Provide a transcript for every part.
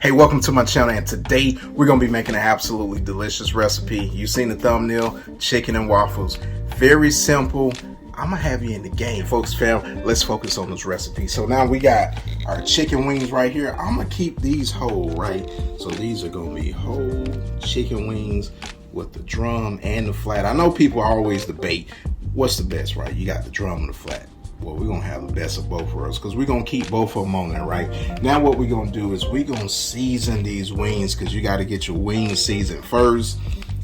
Hey, welcome to my channel, and today we're going to be making an absolutely delicious recipe. You've seen the thumbnail, chicken and waffles. Very simple. I'm going to have you in the game. Folks, fam, let's focus on this recipe. So now we got our chicken wings right here. I'm going to keep these whole, right? So these are going to be whole chicken wings with the drum and the flat. I know people always debate what's the best, right? You got the drum and the flat. Well, we're going to have the best of both worlds because we're going to keep both of them on there, right? Now what we're going to do is we're going to season these wings because you got to get your wings seasoned first.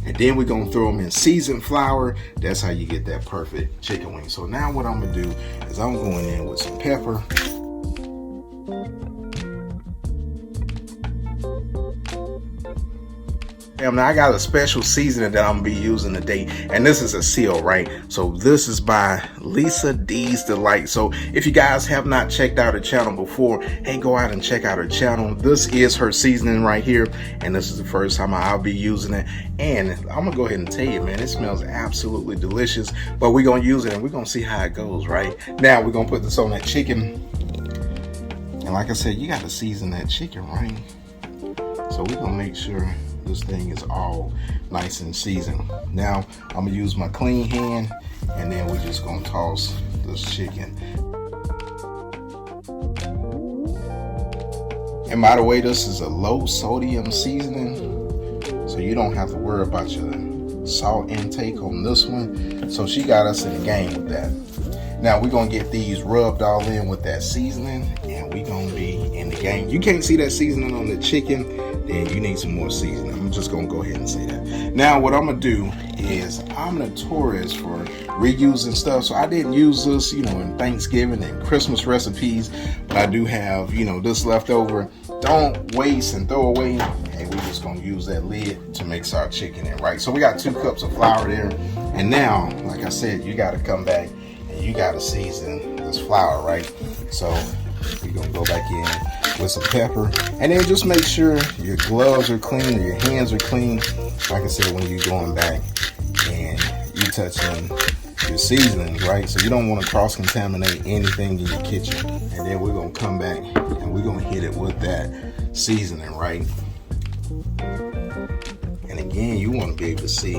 And then we're going to throw them in seasoned flour. That's how you get that perfect chicken wing. So now what I'm going to do is I'm going in with some pepper. Now I got a special seasoning that I'm gonna be using today, and this is a seal, right? So this is by Lisa D's Delight. So if you guys have not checked out her channel before, hey, go out and check out her channel. This is her seasoning right here, and this is the first time I'll be using it. And I'm gonna go ahead and tell you, man, it smells absolutely delicious. But we're gonna use it and we're gonna see how it goes, right? Now we're gonna put this on that chicken, and like I said, you got to season that chicken, right? So we're gonna make sure this thing is all nice and seasoned. Now I'm gonna use my clean hand, and then we're just gonna toss this chicken. And by the way, this is a low sodium seasoning, so you don't have to worry about your salt intake on this one. So she got us in the game with that. Now we're gonna get these rubbed all in with that seasoning, and we're gonna be in the game. You can't see that seasoning on the chicken, then you need some more seasoning. I'm just gonna go ahead and say that. Now what I'm gonna do is I'm notorious for reusing stuff. So I didn't use this, in Thanksgiving and Christmas recipes, but I do have, this left over. Don't waste and throw away. And we're just gonna use that lid to mix our chicken in, right? So we got 2 cups of flour there. And now, like I said, you gotta come back and you gotta season this flour, right? So we're gonna go back in with some pepper, and then just make sure your gloves are clean or your hands are clean. Like I said, when you're going back and you touching your seasonings, right? So you don't want to cross-contaminate anything in your kitchen. And then we're gonna come back and we're gonna hit it with that seasoning, right? And again, you want to be able to see,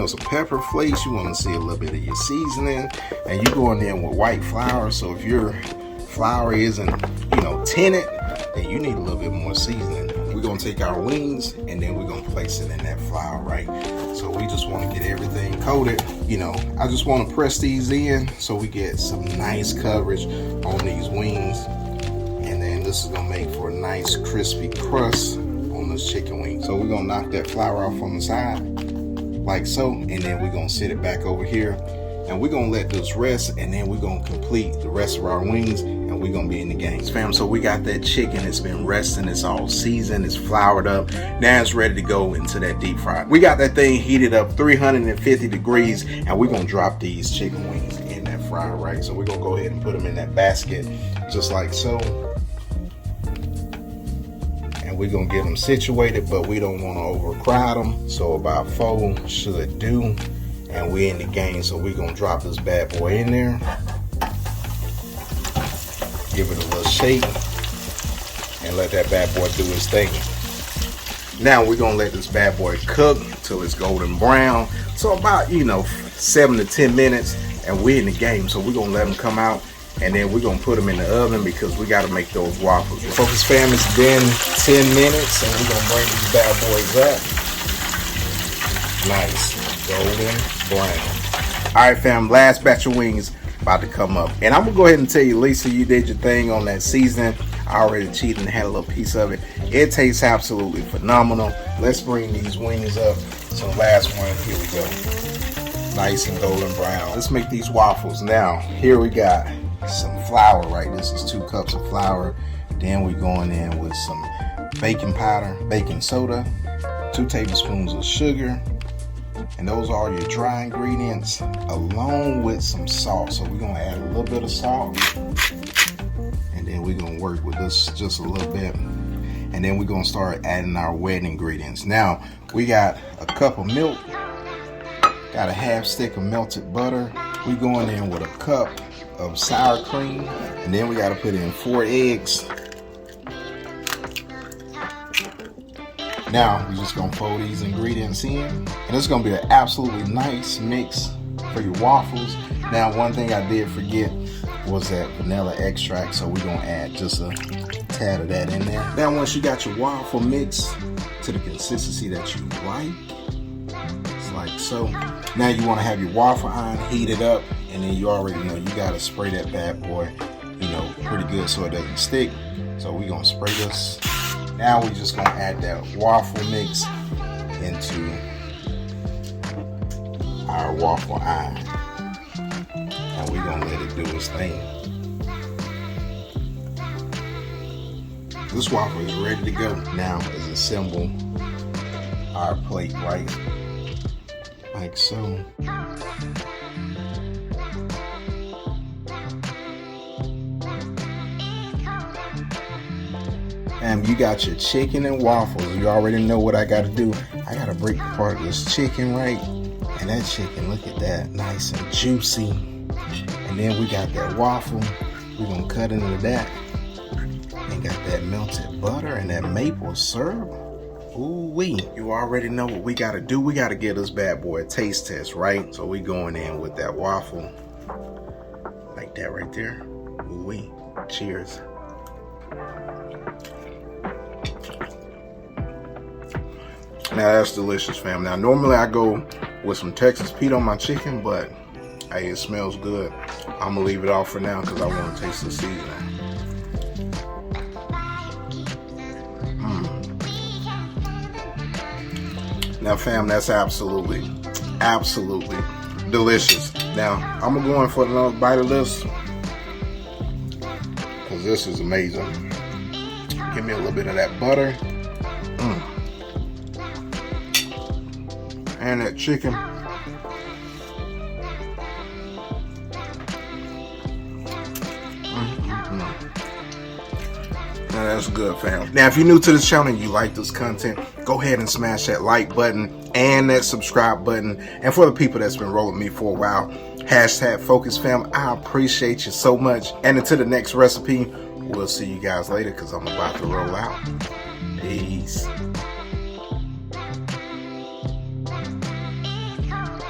some pepper flakes. You want to see a little bit of your seasoning, and you going in with white flour. So if your flour isn't, tinted, then you need a little bit more seasoning. We're gonna take our wings and then we're gonna place it in that flour, right? So we just want to get everything coated. I just want to press these in so we get some nice coverage on these wings, and then this is gonna make for a nice crispy crust on this chicken wing. So we're gonna knock that flour off on the side like so, and then we're gonna set it back over here, and we're gonna let this rest, and then we're gonna complete the rest of our wings, and we're gonna be in the game, fam. So we got that chicken, it's been resting, it's all seasoned, it's floured up. Now it's ready to go into that deep fry. We got that thing heated up 350 degrees, and we're gonna drop these chicken wings in that fryer, right? So we're gonna go ahead and put them in that basket just like so. And we're gonna get them situated, but we don't want to overcrowd them. So about 4 should do. And we're in the game, so we're gonna drop this bad boy in there. Give it a little shake and let that bad boy do his thing. Now we're gonna let this bad boy cook till it's golden brown. So about 7 to 10 minutes, and we're in the game. So we're gonna let them come out, and then we're gonna put them in the oven because we gotta make those waffles. Focus, fam, it's been 10 minutes, and we're gonna bring these bad boys up. Nice golden brown. All right, fam, last batch of wings about to come up, and I'm gonna go ahead and tell you, Lisa, you did your thing on that seasoning. I already cheated and had a little piece of it. It tastes absolutely phenomenal. Let's bring these wings up. So last one, here we go, nice and golden brown. Let's make these waffles. Now here we got some flour, right? This is 2 cups of flour. Then we're going in with some baking powder, baking soda, 2 tablespoons of sugar, and those are your dry ingredients, along with some salt. So we're gonna add a little bit of salt, and then we're gonna work with this just a little bit, and then we're gonna start adding our wet ingredients. Now we got a cup of milk, got a half stick of melted butter. We're going in with a cup of sour cream, and then we got to put in 4 eggs, Now we're just gonna fold these ingredients in, and it's gonna be an absolutely nice mix for your waffles. Now, one thing I did forget was that vanilla extract, so we're gonna add just a tad of that in there. Now, once you got your waffle mix to the consistency that you like, it's like so. Now you want to have your waffle iron heated up, and then you already know you gotta spray that bad boy, you know, pretty good so it doesn't stick. So we're gonna spray this. Now we're just gonna add that waffle mix into our waffle iron, and we're gonna let it do its thing. This waffle is ready to go. Now let's assemble our plate right like so. And you got your chicken and waffles. You already know what I gotta do. I gotta break apart this chicken, right? And that chicken, look at that, nice and juicy. And then we got that waffle. We're gonna cut into that. And got that melted butter and that maple syrup. Ooh-wee. You already know what we gotta do. We gotta give this bad boy a taste test, right? So we going in with that waffle. Like that right there. Ooh-wee. Cheers. Now that's delicious, fam. Now normally I go with some Texas Pete on my chicken, but hey, it smells good. I'm gonna leave it off for now because I want to taste the seasoning. Now, fam, that's absolutely delicious. Now I'm gonna go in for another bite of this because this is amazing. Give me a little bit of that butter. And that chicken. Now that's good, fam. Now, if you're new to this channel and you like this content, go ahead and smash that like button and that subscribe button. And for the people that's been rolling me for a while, #focus fam, I appreciate you so much. And until the next recipe, we'll see you guys later because I'm about to roll out. Peace.